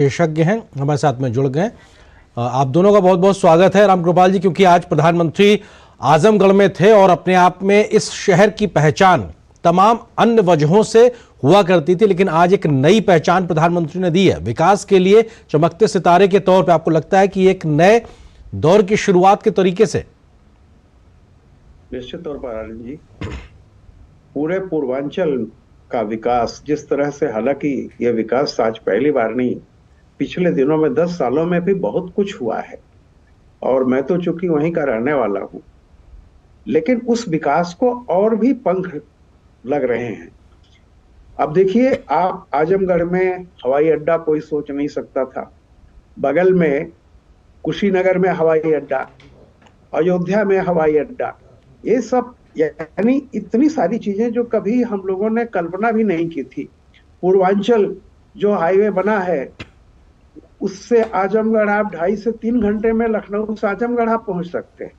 विशेषज्ञ हैं हमारे साथ में जुड़ गए। आप दोनों का बहुत बहुत स्वागत है रामकृपाल जी, क्योंकि आज प्रधानमंत्री आजमगढ़ में थे और अपने आप में इस शहर की पहचान तमाम अन्य वजहों से हुआ करती थी, लेकिन आज एक नई पहचान प्रधानमंत्री ने दी है विकास के लिए चमकते सितारे के तौर पे। आपको लगता है कि एक नए दौर की शुरुआत के तरीके से? निश्चित तौर पर आनंद जी, पूरे पूर्वांचल का विकास जिस तरह से, हालांकि यह विकास आज पहली बार नहीं, पिछले दिनों में 10 सालों में भी बहुत कुछ हुआ है और मैं तो चूंकि वहीं का रहने वाला हूं, लेकिन उस विकास को और भी पंख लग रहे हैं। अब देखिए, आप आजमगढ़ में हवाई अड्डा कोई सोच नहीं सकता था, बगल में कुशीनगर में हवाई अड्डा, अयोध्या में हवाई अड्डा, ये सब यानी इतनी सारी चीजें जो कभी हम लोगों ने कल्पना भी नहीं की थी। पूर्वांचल जो हाईवे बना है, उससे आजमगढ़ आप 2.5 से 3 घंटे में लखनऊ से आजमगढ़ आप पहुंच सकते हैं।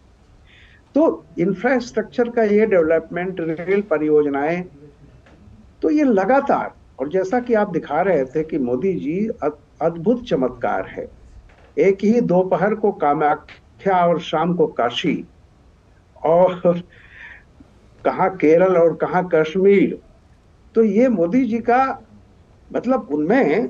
तो इंफ्रास्ट्रक्चर का ये डेवलपमेंट, रेल परियोजनाएं, तो ये लगातार, और जैसा कि आप दिखा रहे थे कि मोदी जी अद्भुत चमत्कार है। एक ही दोपहर को कामाख्या और शाम को काशी, और कहाँ केरल और कहाँ कश्मीर। तो ये मोदी जी का मतलब, उनमें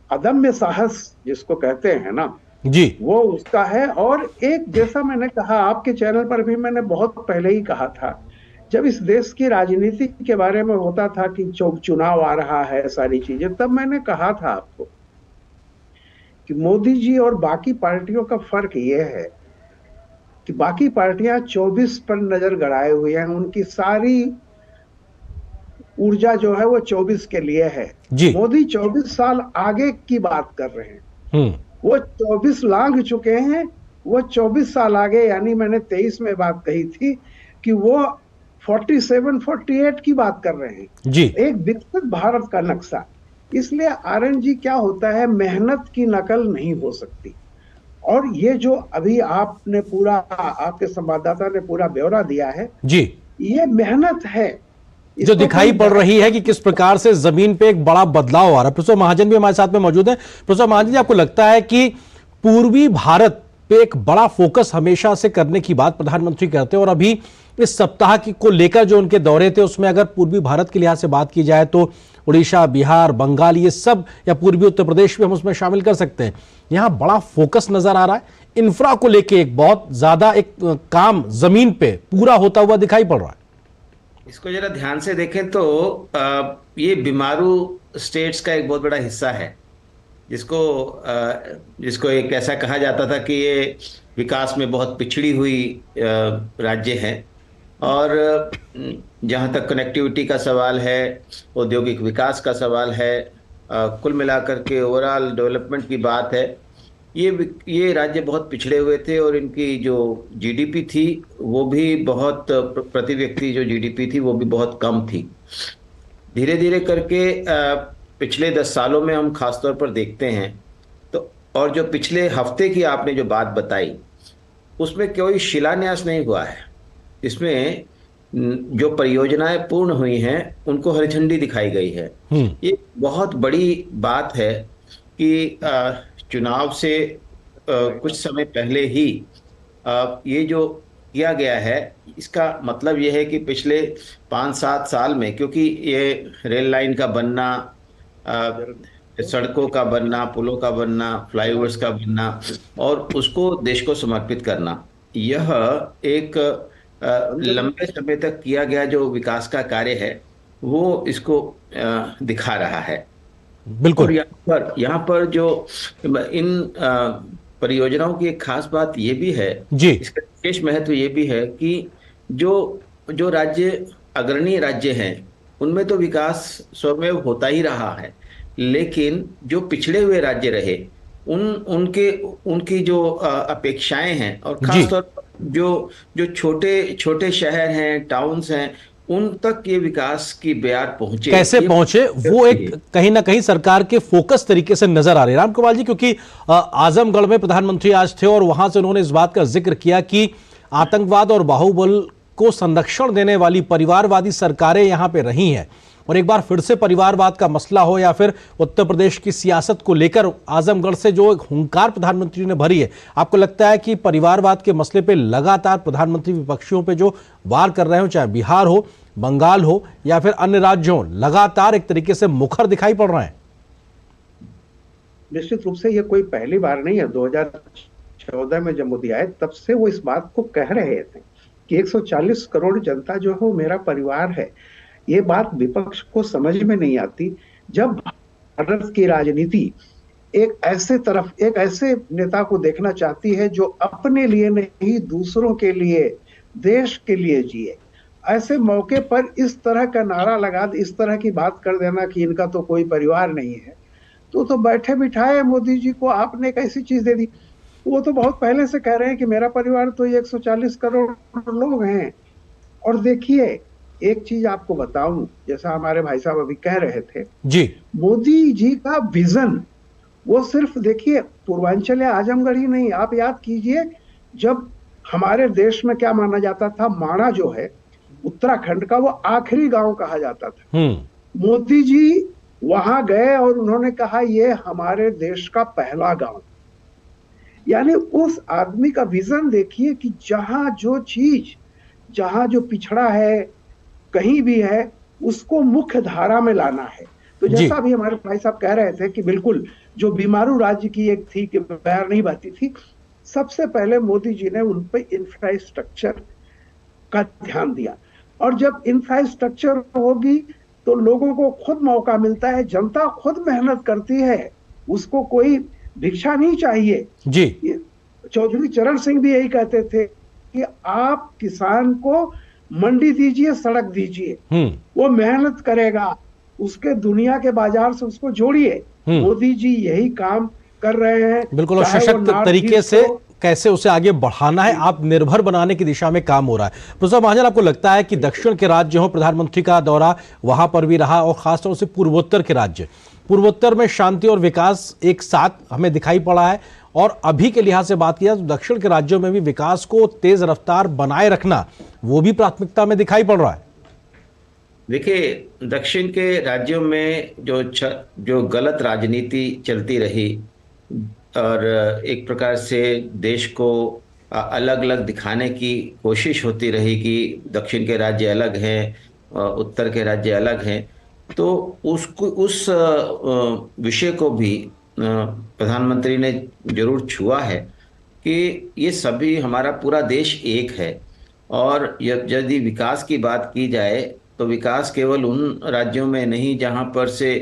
अदम्य साहस जिसको कहते हैं ना जी, वो उसका है। और एक, जैसा मैंने कहा आपके चैनल पर भी, मैंने बहुत पहले ही कहा था, जब इस देश की राजनीति के बारे में होता था कि चुनाव आ रहा है, सारी चीजें, तब मैंने कहा था आपको कि मोदी जी और बाकी पार्टियों का फर्क यह है कि बाकी पार्टियां 24 पर नजर गड़ाए हुए हैं, उनकी सारी ऊर्जा जो है वो 24 के लिए है। मोदी 24 साल आगे की बात कर रहे हैं। वो 24 लांघ चुके हैं, वो 24 साल आगे, यानी मैंने 23 में बात कही थी कि वो 47-48 की बात कर रहे हैं जी। एक विकसित भारत का नक्शा। इसलिए आरएन जी, क्या होता है, मेहनत की नकल नहीं हो सकती। और ये जो अभी आपने पूरा, आपके संवाददाता ने पूरा ब्यौरा दिया है जी, ये मेहनत है जो दिखाई पड़ रही है कि किस प्रकार से जमीन पे एक बड़ा बदलाव आ रहा है। प्रोफेसर महाजन भी हमारे साथ में मौजूद है। प्रोफेसर महाजन जी, आपको लगता है कि पूर्वी भारत पे एक बड़ा फोकस हमेशा से करने की बात प्रधानमंत्री करते हैं, और अभी इस सप्ताह की को लेकर जो उनके दौरे थे, उसमें अगर पूर्वी भारत के लिहाज से बात की जाए तो उड़ीसा, बिहार, बंगाल, ये सब, या पूर्वी उत्तर प्रदेश भी हम उसमें शामिल कर सकते हैं। यहां बड़ा फोकस नजर आ रहा है, इंफ्रा को लेके एक बहुत ज्यादा एक काम जमीन पे पूरा होता हुआ दिखाई पड़ रहा है। इसको जरा ध्यान से देखें तो ये बीमारू स्टेट्स का एक बहुत बड़ा हिस्सा है, जिसको एक ऐसा कहा जाता था कि ये विकास में बहुत पिछड़ी हुई राज्य है। और जहाँ तक कनेक्टिविटी का सवाल है, औद्योगिक विकास का सवाल है, कुल मिलाकर के ओवरऑल डेवलपमेंट की बात है, ये राज्य बहुत पिछड़े हुए थे। और इनकी जो जीडीपी थी वो भी बहुत, प्रति व्यक्ति जो जीडीपी थी वो भी बहुत कम थी। धीरे धीरे करके पिछले 10 सालों में हम खासतौर पर देखते हैं तो, और जो पिछले हफ्ते की आपने जो बात बताई, उसमें कोई शिलान्यास नहीं हुआ है। इसमें जो परियोजनाएं पूर्ण हुई हैं उनको हरी झंडी दिखाई गई है। ये बहुत बड़ी बात है कि चुनाव से कुछ समय पहले ही ये जो किया गया है, इसका मतलब ये है कि पिछले 5-7 साल में, क्योंकि ये रेल लाइन का बनना, सड़कों का बनना, पुलों का बनना, फ्लाईओवर्स का बनना और उसको देश को समर्पित करना, यह एक लंबे समय तक किया गया जो विकास का कार्य है, वो इसको दिखा रहा है। बिल्कुल। और यहाँ पर जो इन परियोजनाओं की एक खास बात ये भी है जी, इसका विशेष महत्व ये भी है कि जो राज्य अग्रणी राज्य हैं, उनमें तो विकास स्वमेव होता ही रहा है, लेकिन जो पिछड़े हुए राज्य रहे, उनकी जो अपेक्षाएं हैं, और खासतौर पर जो छोटे छोटे शहर हैं, टाउन्स हैं, उन तक ये विकास की ब्याज पहुंचे, कैसे पहुंचे, वो एक कहीं ना कहीं सरकार के फोकस तरीके से नजर आ रही है। रामकृपाल जी, क्योंकि आजमगढ़ में प्रधानमंत्री आज थे और वहां से उन्होंने इस बात का जिक्र किया कि आतंकवाद और बाहुबल को संरक्षण देने वाली परिवारवादी सरकारें यहां पे रही हैं, और एक बार फिर से परिवारवाद का मसला हो या फिर उत्तर प्रदेश की सियासत को लेकर आजमगढ़ से जो एक हुंकार प्रधानमंत्री ने भरी है, आपको लगता है कि परिवारवाद के मसले पे लगातार प्रधानमंत्री विपक्षियों पे जो वार कर रहे हो, चाहे बिहार हो, बंगाल हो या फिर अन्य राज्यों, लगातार एक तरीके से मुखर दिखाई पड़ रहे हैं? निश्चित रूप से ये कोई पहली बार नहीं है। 2014 में जब मोदी आए तब से वो इस बात को कह रहे थे कि 140 करोड़ जनता जो है वो मेरा परिवार है। ये बात विपक्ष को समझ में नहीं आती जब भारत की राजनीति एक ऐसे नेता को देखना चाहती है जो अपने लिए नहीं, दूसरों के लिए, देश के लिए जिए। ऐसे मौके पर इस तरह का नारा लगा, इस तरह की बात कर देना कि इनका तो कोई परिवार नहीं है, तो बैठे बिठाए मोदी जी को आपने एक ऐसी चीज दे दी। वो तो बहुत पहले से कह रहे हैं कि मेरा परिवार तो 140 करोड़ लोग हैं। और देखिए, एक चीज आपको बताऊं, जैसा हमारे भाई साहब अभी कह रहे थे जी, मोदी जी का विजन वो सिर्फ देखिए पूर्वांचल या आजमगढ़ ही नहीं, आप याद कीजिए जब हमारे देश में क्या माना जाता था, माणा जो है उत्तराखंड का वो आखिरी गांव कहा जाता था। मोदी जी वहां गए और उन्होंने कहा ये हमारे देश का पहला गांव। यानी उस आदमी का विजन देखिए कि जहां जो चीज, जहां जो पिछड़ा है, कहीं भी है, उसको मुख्य धारा में लाना है। तो जैसा भी हमारे भाई साहब कह रहे थे कि बिल्कुल जो बीमारू राज्य की एक थी कि पैर नहीं बहती थी, सबसे पहले मोदी जी ने उन पे इंफ्रास्ट्रक्चर का ध्यान दिया। और जब इंफ्रास्ट्रक्चर होगी तो लोगों को खुद मौका मिलता है, जनता खुद मेहनत करती है, उसको कोई भिक्षा नहीं चाहिए जी। चौधरी चरण सिंह भी यही कहते थे कि आप किसान को मंडी दीजिए, सड़क दीजिए, वो मेहनत करेगा, उसके दुनिया के बाजार से उसको जोड़िए। मोदी जी यही काम कर रहे हैं। बिल्कुल, और सशक्त तरीके से कैसे उसे आगे बढ़ाना है, आत्मनिर्भर बनाने की दिशा में काम हो रहा है। प्रोफेसर महाजन, आपको लगता है कि दक्षिण के राज्य हो, प्रधानमंत्री का दौरा वहां पर भी रहा, और खासतौर से पूर्वोत्तर के राज्य, पूर्वोत्तर में शांति और विकास एक साथ हमें दिखाई पड़ा है, और अभी के लिहाज से बात किया तो दक्षिण के राज्यों में भी विकास को तेज रफ्तार बनाए रखना वो भी प्राथमिकता में दिखाई पड़ रहा है। देखिए, दक्षिण के राज्यों में जो गलत राजनीति चलती रही और एक प्रकार से देश को अलग अलग दिखाने की कोशिश होती रही कि दक्षिण के राज्य अलग हैं, उत्तर के राज्य अलग हैं, तो उस विषय को भी प्रधानमंत्री ने जरूर छुआ है कि ये सभी, हमारा पूरा देश एक है। और यदि विकास की बात की जाए तो विकास केवल उन राज्यों में नहीं जहां पर से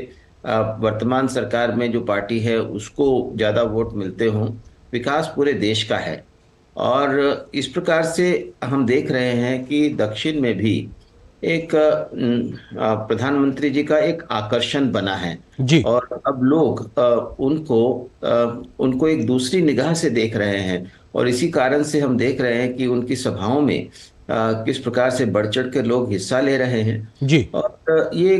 वर्तमान सरकार में जो पार्टी है उसको ज़्यादा वोट मिलते हों, विकास पूरे देश का है। और इस प्रकार से हम देख रहे हैं कि दक्षिण में भी एक प्रधानमंत्री जी का एक आकर्षण बना है जी। और अब लोग उनको एक दूसरी निगाह से देख रहे हैं, और इसी कारण से हम देख रहे हैं कि उनकी सभाओं में किस प्रकार से बढ़ चढ़ के लोग हिस्सा ले रहे हैं जी। और ये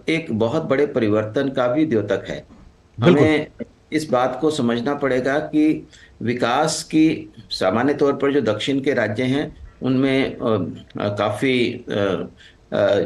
एक बहुत बड़े परिवर्तन का भी द्योतक है। हमें इस बात को समझना पड़ेगा कि विकास की सामान्य तौर पर जो दक्षिण के राज्य हैं उनमें काफी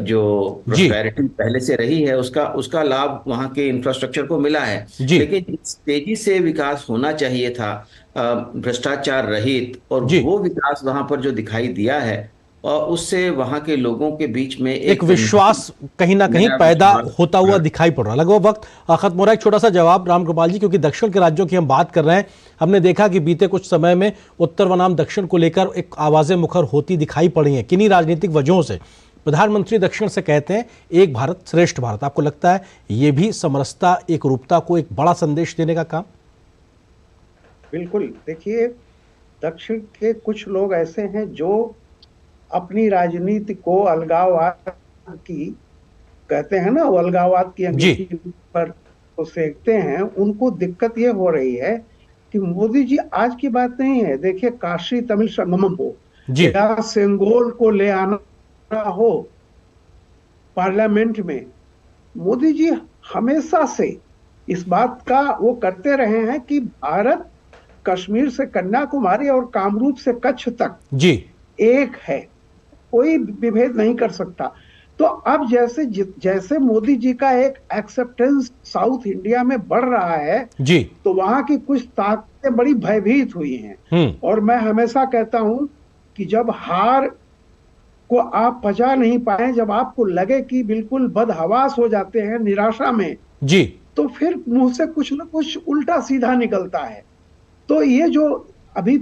जो प्रोस्पेरिटी पहले से रही है उसका लाभ वहाँ के इंफ्रास्ट्रक्चर को मिला है, लेकिन जिस तेजी से विकास होना चाहिए था भ्रष्टाचार रहित, और वो विकास वहाँ पर जो दिखाई दिया है और उससे वहाँ के लोगों के बीच में एक विश्वास कहीं ना कहीं पैदा होता हुआ दिखाई पड़ रहा। लगभग वक्त खत्म हो रहा है। एक छोटा सा जवाब राम कृपाल जी, क्योंकि दक्षिण के राज्यों की हम बात कर रहे हैं, हमने देखा कि बीते कुछ समय में उत्तर बनाम दक्षिण को लेकर एक आवाजें मुखर होती दिखाई पड़ी हैं। किन्हीं राजनीतिक वजहों से प्रधानमंत्री दक्षिण से कहते हैं एक भारत श्रेष्ठ भारत। आपको लगता है ये भी समरसता, एक रूपता को एक बड़ा संदेश देने का काम? बिल्कुल। देखिए, दक्षिण के कुछ लोग ऐसे हैं जो अपनी राजनीति को अलगाववाद की कहते हैं ना, वो अलगाववाद की अंगीठी पर तो सेकते हैं। उनको दिक्कत ये हो रही है कि मोदी जी आज की बात नहीं है। देखिए, काशी तमिल संगमम हो या सेंगोल को ले आना हो पार्लियामेंट में, मोदी जी हमेशा से इस बात का वो करते रहे हैं कि भारत कश्मीर से कन्याकुमारी और कामरूप से कच्छ तक जी एक है, कोई विभेद नहीं कर सकता। तो अब जैसे मोदी जी का एक एक्सेप्टेंस साउथ इंडिया में बढ़ रहा है, जी। तो वहां की कुछ ताकतें बड़ी भयभीत हुई हैं। और मैं हमेशा कहता हूं कि जब हार को आप पचा नहीं पाए, जब आपको लगे कि बिल्कुल बदहवास हो जाते हैं निराशा में, जी। तो फिर मुंह से कुछ न कुछ उल्टा सीधा निकलता है। तो ये जो अभी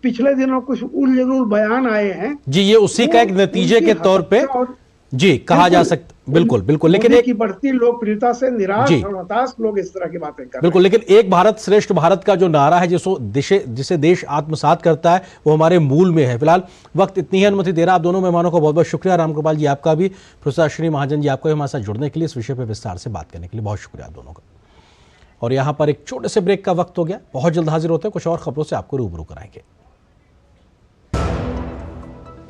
पिछले दिनों कुछ उल बयान आए हैं, जी, ये उसी का एक नतीजे के तौर पे जी कहा जा सकता। बिल्कुल बिल्कुल, लेकिन मोदी एक की बढ़ती लोकप्रियता से निराश जी और हताश लोग इस तरह की बातें कर बिल्कुल, रहे हैं। लेकिन एक भारत श्रेष्ठ भारत का जो नारा है जिसे देश आत्मसात करता है वो हमारे मूल में है। फिलहाल वक्त इतनी ही अनुमति दे रहा। आप दोनों मेहमानों का बहुत बहुत शुक्रिया। रामकृपाल जी आपका भी, प्रोफेसर अश्विनी महाजन जी आपका भी हमारे साथ जुड़ने के लिए, इस विषय पर विस्तार से बात करने के लिए बहुत शुक्रिया आप दोनों का। और यहाँ पर एक छोटे से ब्रेक का वक्त हो गया, बहुत जल्द हाजिर होते हैं कुछ और खबरों से आपको रूबरू कराएंगे।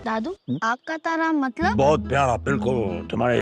दादू, आग का तारा मतलब? बहुत प्यारा, बिल्कुल तुम्हारे